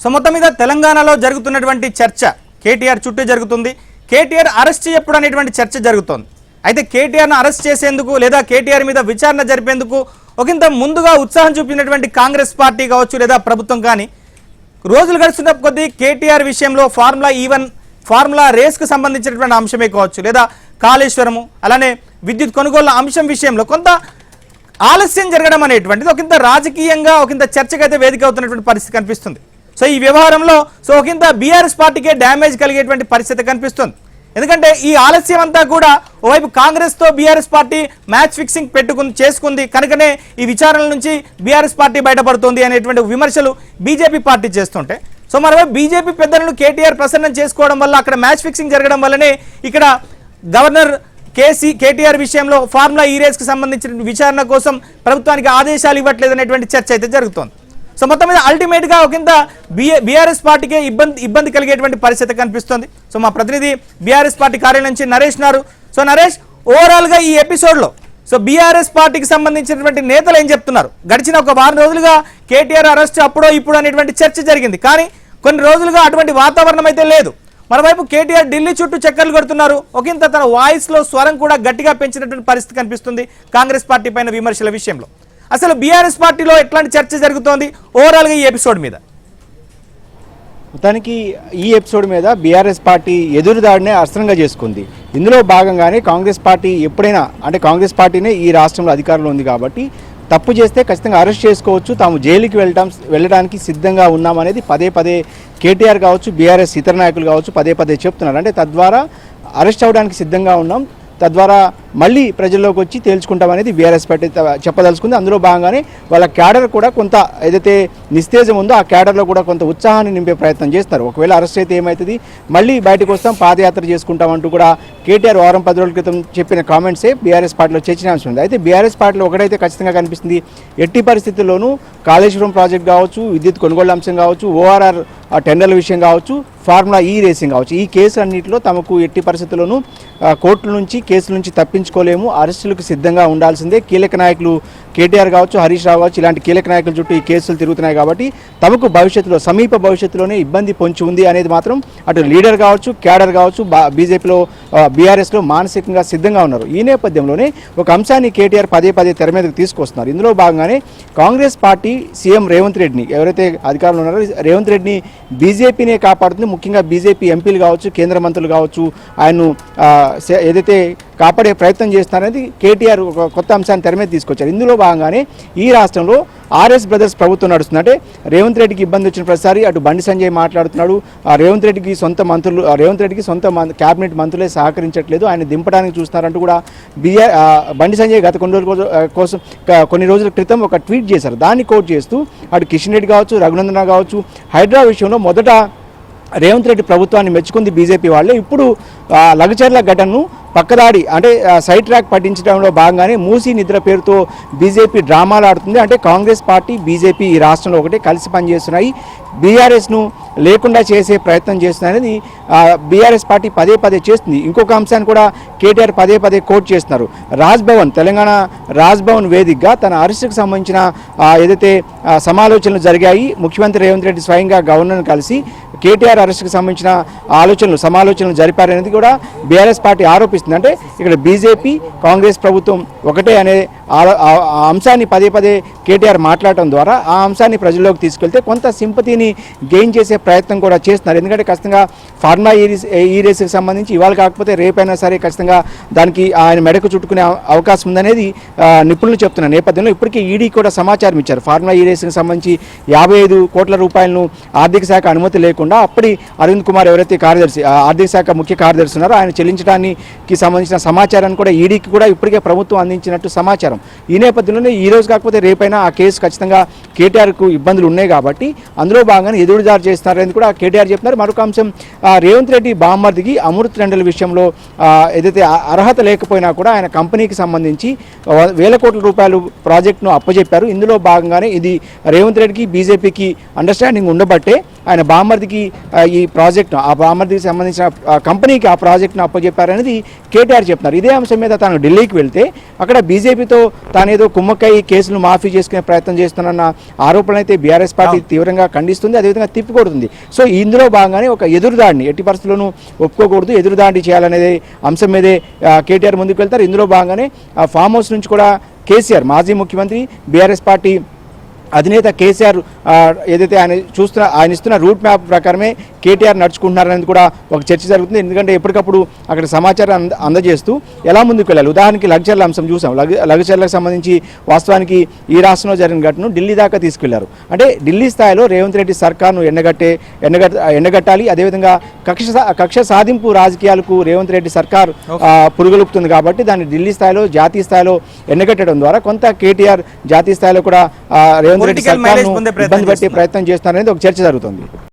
So మొత్తం మీద తెలంగాణలో జరుగుతున్నటువంటి చర్చ కేటీఆర్ చుట్టూ జరుగుతుంది. కేటీఆర్ అరెస్ట్ ఎప్పుడు అనేటువంటి చర్చ జరుగుతోంది. అయితే కేటీఆర్ను అరెస్ట్ చేసేందుకు లేదా కేటీఆర్ మీద విచారణ జరిపేందుకు ఒకంత ముందుగా ఉత్సాహం చూపినటువంటి కాంగ్రెస్ పార్టీ కావచ్చు లేదా ప్రభుత్వం కానీ రోజులు గడుస్తున్న కొద్దీ కేటీఆర్ విషయంలో ఫార్ములా రేస్కు సంబంధించినటువంటి అంశమే కావచ్చు లేదా కాళేశ్వరము అలానే విద్యుత్ కొనుగోళ్ల అంశం విషయంలో కొంత ఆలస్యం జరగడం అనేటువంటిది ఒకంత రాజకీయంగా ఒకంత చర్చకైతే వేదిక అవుతున్నటువంటి పరిస్థితి కనిపిస్తుంది. సో ఈ వ్యవహారంలో ఒకంత బీఆర్ఎస్ పార్టీకే డ్యామేజ్ కలిగేటువంటి పరిస్థితి కనిపిస్తుంది. ఎందుకంటే ఈ ఆలస్యం అంతా కూడా ఓవైపు కాంగ్రెస్తో బీఆర్ఎస్ పార్టీ మ్యాచ్ ఫిక్సింగ్ చేసుకుంది కనుకనే ఈ విచారణల నుంచి బీఆర్ఎస్ పార్టీ బయటపడుతుంది అనేటువంటి విమర్శలు బీజేపీ పార్టీ చేస్తుంటే, సో మరోవైపు బీజేపీ పెద్దలను కేటీఆర్ ప్రసన్నం చేసుకోవడం వల్ల అక్కడ మ్యాచ్ ఫిక్సింగ్ జరగడం వల్లనే ఇక్కడ గవర్నర్ కేటీఆర్ విషయంలో ఫార్ములా ఈ రేస్కి సంబంధించిన విచారణ కోసం ప్రభుత్వానికి ఆదేశాలు ఇవ్వట్లేదు అనేటువంటి చర్చ అయితే జరుగుతోంది. సో మొత్తం మీద అల్టిమేట్గా ఒకంత బీఆర్ఎస్ పార్టీకే ఇబ్బంది కలిగేటువంటి పరిస్థితి కనిపిస్తుంది. సో మా ప్రతినిధి బీఆర్ఎస్ పార్టీ కార్యాలయం నుంచి నరేష్ ఉన్నారు. సో నరేష్, ఓవరాల్గా ఈ ఎపిసోడ్లో సో బీఆర్ఎస్ పార్టీకి సంబంధించినటువంటి నేతలు ఏం చెప్తున్నారు? గడిచిన ఒక వారం రోజులుగా కేటీఆర్ అరెస్ట్ అప్పుడో ఇప్పుడు అనేటువంటి చర్చ జరిగింది, కానీ కొన్ని రోజులుగా అటువంటి వాతావరణం అయితే లేదు. మరోవైపు కేటీఆర్ ఢిల్లీ చుట్టూ చక్కర్లు కొడుతున్నారు. ఒకంత తన వాయిస్లో స్వరం కూడా గట్టిగా పెంచినటువంటి పరిస్థితి కనిపిస్తుంది కాంగ్రెస్ పార్టీ పైన విమర్శల విషయంలో. అసలు బీఆర్ఎస్ పార్టీలో ఎట్లాంటి చర్చ జరుగుతోంది ఓవరాల్గా ఈ ఎపిసోడ్ మీద? మొత్తానికి ఈ ఎపిసోడ్ మీద బీఆర్ఎస్ పార్టీ ఎదురుదాడినే అస్త్రంగా చేసుకుంది. ఇందులో భాగంగానే కాంగ్రెస్ పార్టీ ఎప్పుడైనా అంటే కాంగ్రెస్ పార్టీనే ఈ రాష్ట్రంలో అధికారంలో ఉంది కాబట్టి తప్పు చేస్తే ఖచ్చితంగా అరెస్ట్ చేసుకోవచ్చు, తాము జైలుకి వెళ్ళడానికి సిద్ధంగా ఉన్నామనేది పదే పదే కేటీఆర్ కావచ్చు బీఆర్ఎస్ ఇతర నాయకులు కావచ్చు పదే పదే చెప్తున్నారు. అంటే తద్వారా అరెస్ట్ అవ్వడానికి సిద్ధంగా ఉన్నాం, తద్వారా మళ్ళీ ప్రజల్లోకి వచ్చి తేల్చుకుంటామనేది బీఆర్ఎస్ పార్టీ చెప్పదలుచుకుంది. అందులో భాగంగానే వాళ్ళ క్యాడర్ కూడా కొంత ఏదైతే నిస్తేజం ఉందో ఆ క్యాడర్లో కూడా కొంత ఉత్సాహాన్ని నింపే ప్రయత్నం చేస్తారు. ఒకవేళ అరెస్ట్ అయితే ఏమవుతుంది, మళ్ళీ బయటకు వస్తాం, పాదయాత్ర చేసుకుంటామంటూ కూడా కేటీఆర్ వారం 10 రోజుల క్రితం చెప్పిన కామెంట్సే బీఆర్ఎస్ పార్టీలో చర్చనీయాంశం ఉంది. అయితే బీఆర్ఎస్ పార్టీలో ఒకటైతే ఖచ్చితంగా కనిపిస్తుంది, ఎట్టి పరిస్థితుల్లోనూ కాళేశ్వరం ప్రాజెక్ట్ కావచ్చు, విద్యుత్ కొనుగోలు అంశం కావచ్చు, ఓఆర్ఆర్ టెండర్ల విషయం కావచ్చు, ఫార్ములా ఈ రేసింగ్ కావచ్చు, ఈ కేసులన్నింటిలో తమకు ఎట్టి పరిస్థితుల్లోనూ కోర్టుల నుంచి కేసుల నుంచి తప్పించుకోలేము, అరెస్టులకు సిద్ధంగా ఉండాల్సిందే. కీలక నాయకులు కేటీఆర్ కావచ్చు, హరీష్ రావు కావచ్చు, ఇలాంటి కీలక నాయకుల చుట్టూ ఈ కేసులు తిరుగుతున్నాయి కాబట్టి తమకు భవిష్యత్తులో సమీప భవిష్యత్తులోనే ఇబ్బంది పొంచి ఉంది అనేది మాత్రం అటు లీడర్ కావచ్చు క్యాడర్ కావచ్చు బీజేపీలో బీఆర్ఎస్లో మానసికంగా సిద్ధంగా ఉన్నారు. ఈ నేపథ్యంలోనే ఒక అంశాన్ని కేటీఆర్ పదే పదే తెర మీదకు తీసుకొస్తున్నారు. ఇందులో భాగంగానే కాంగ్రెస్ పార్టీ సీఎం రేవంత్ రెడ్డిని, ఎవరైతే అధికారంలో ఉన్నారో రేవంత్ రెడ్డిని బీజేపీనే కాపాడుతుంది. ముఖ్యంగా బీజేపీ ఎంపీలు కావచ్చు, కేంద్ర మంత్రులు కావచ్చు, ఆయన్ను ఏదైతే కాపాడే ప్రయత్నం చేస్తారనేది కేటీఆర్ ఒక కొత్త అంశాన్ని తెర మీద తీసుకొచ్చారు. ఇందులో భాగంగానే ఈ రాష్ట్రంలో ఆర్ఎస్ బ్రదర్స్ ప్రభుత్వం నడుస్తుంది. అంటే రేవంత్ రెడ్డికి ఇబ్బంది వచ్చిన ప్రతిసారి అటు బండి సంజయ్ మాట్లాడుతున్నాడు, రేవంత్ రెడ్డికి సొంత క్యాబినెట్ మంత్రులే సహకరించట్లేదు, ఆయన దింపడానికి చూస్తున్నారంటూ కూడా బండి సంజయ్ గత కొన్ని రోజుల క్రితం ఒక ట్వీట్ చేశారు. దాన్ని కోట్ చేస్తూ అటు కిషన్ రెడ్డి కావచ్చు, రఘునందన కావచ్చు, హైదరాబాద్ విషయంలో మొదట రేవంత్ రెడ్డి ప్రభుత్వాన్ని మెచ్చుకుంది బీజేపీ వాళ్ళే. ఇప్పుడు లగచర్ల ఘటనను పక్కదాడి అంటే సైడ్ ట్రాక్ పట్టించడంలో భాగంగానే మూసీ నిద్ర పేరుతో బీజేపీ డ్రామాలు ఆడుతుంది. అంటే కాంగ్రెస్ పార్టీ బీజేపీ ఈ రాష్ట్రంలో ఒకటే కలిసి పనిచేస్తున్నాయి, బీఆర్ఎస్ను లేకుండా చేసే ప్రయత్నం చేస్తున్నారనేది బీఆర్ఎస్ పార్టీ పదే పదే చేస్తుంది. ఇంకొక అంశాన్ని కూడా కేటీఆర్ పదే పదే కోట్ చేస్తున్నారు. తెలంగాణ రాజ్భవన్ వేదికగా తన అరెస్టుకు సంబంధించిన ఏదైతే సమాలోచనలు జరిగాయి, ముఖ్యమంత్రి రేవంత్ రెడ్డి స్వయంగా గవర్నర్ను కలిసి కేటీఆర్ అరెస్టుకు సంబంధించిన సమాలోచనలు జరిపారనేది కూడా బీఆర్ఎస్ పార్టీ ఆరోపిస్తుంది. అంటే ఇక్కడ బీజేపీ కాంగ్రెస్ ప్రభుత్వం ఒకటే అనే అంశాన్ని పదే పదే కేటీఆర్ మాట్లాడటం ద్వారా ఆ అంశాన్ని ప్రజల్లోకి తీసుకెళ్తే కొంత సింపతిని గెయిన్ చేసే ప్రయత్నం కూడా చేస్తున్నారు. ఎందుకంటే ఖచ్చితంగా ఫార్ములా ఈ రేసుకి సంబంధించి ఇవాళ కాకపోతే రేపైనా సరే ఖచ్చితంగా దానికి ఆయన మెడకు చుట్టుకునే అవకాశం ఉందనేది నిపుణులు చెప్తున్న నేపథ్యంలో ఇప్పటికీ ఈడీ కూడా సమాచారం ఇచ్చారు. ఫార్ములా ఈ రేసుకి సంబంధించి 55 కోట్ల రూపాయలను ఆర్థిక శాఖ అనుమతి లేకుండా అప్పటి అరవింద్ కుమార్ ఎవరైతే ఆర్థిక శాఖ ముఖ్య కార్యదర్శి ఉన్నారో ఆయన చెల్లించడానికి సంబంధించిన సమాచారాన్ని కూడా ఈడీకి కూడా ఇప్పటికే ప్రభుత్వం అందించినట్టు సమాచారం. ఈ నేపథ్యంలోనే ఈ రోజు కాకపోతే రేపైనా ఆ కేసు ఖచ్చితంగా కేటీఆర్కు ఇబ్బందులు ఉన్నాయి కాబట్టి అందులో భాగంగానే ఎదురుదారి చేస్తున్నారని కూడా కేటీఆర్ చెప్తున్నారు. మరొక అంశం, రేవంత్ రెడ్డి బామ్మర్దికి అమృత్ టెండర్ల విషయంలో ఏదైతే అర్హత లేకపోయినా కూడా ఆయన కంపెనీకి సంబంధించి 1,000 కోట్ల రూపాయలు ప్రాజెక్టును అప్పచెప్పారు. ఇందులో భాగంగానే ఇది రేవంత్ రెడ్డికి బీజేపీకి అండర్స్టాండింగ్ ఉండబట్టే ఆయన బామ్మర్దికి ఈ ప్రాజెక్ట్ను ఆ బామ్మర్దికి సంబంధించిన కంపెనీకి ఆ ప్రాజెక్ట్ను అప్పచెప్పారనేది కేటీఆర్ చెప్తున్నారు. ఇదే అంశం మీద తాను ఢిల్లీకి వెళ్తే అక్కడ బీజేపీతో తానేదో కుమ్మక్కై కేసులు మాఫీ చేసుకునే ప్రయత్నం చేస్తున్న ఆరోపణలు అయితే బీఆర్ఎస్ పార్టీ తీవ్రంగా ఖండిస్తుంది, అదేవిధంగా తిప్పికొడుతుంది. సో ఇందులో భాగంగానే ఒక ఎదురుదాడిని ఎట్టి పరిస్థితుల్లోనూ ఒప్పుకోకూడదు, ఎదురుదాడి చేయాలనేది అంశం మీదే కేటీఆర్ ముందుకు వెళ్తారు. ఇందులో భాగంగానే ఫామ్ హౌస్ నుంచి కూడా కేసీఆర్ మాజీ ముఖ్యమంత్రి బీఆర్ఎస్ పార్టీ అధినేత కేసీఆర్ ఏదైతే ఆయన ఇస్తున్న రూట్ మ్యాప్ ప్రకారమే కేటీఆర్ నడుచుకుంటున్నారనేది కూడా ఒక చర్చ జరుగుతుంది. ఎందుకంటే ఎప్పటికప్పుడు అక్కడ సమాచారం అందజేస్తూ ఎలా ముందుకు వెళ్ళాలి. ఉదాహరణకి లగ్జర్ల అంశం చూసాం. లగ్జర్లకు సంబంధించి వాస్తవానికి ఈ రాష్ట్రంలో జరిగిన ఘటనను ఢిల్లీ దాకా తీసుకెళ్లారు. అంటే ఢిల్లీ స్థాయిలో రేవంత్ రెడ్డి సర్కార్ను ఎండగట్టాలి. అదేవిధంగా కక్ష సాధింపు రాజకీయాలకు రేవంత్ రెడ్డి సర్కార్ పురుగొలుపుతుంది కాబట్టి దాన్ని ఢిల్లీ స్థాయిలో జాతీయ స్థాయిలో ఎండగట్టడం ద్వారా కొంత కేటీఆర్ జాతీయ స్థాయిలో కూడా రేవంత్ రెడ్డి సర్కార్ను ఇబ్బంది పెట్టే ప్రయత్నం చేస్తున్నారనేది ఒక చర్చ జరుగుతుంది.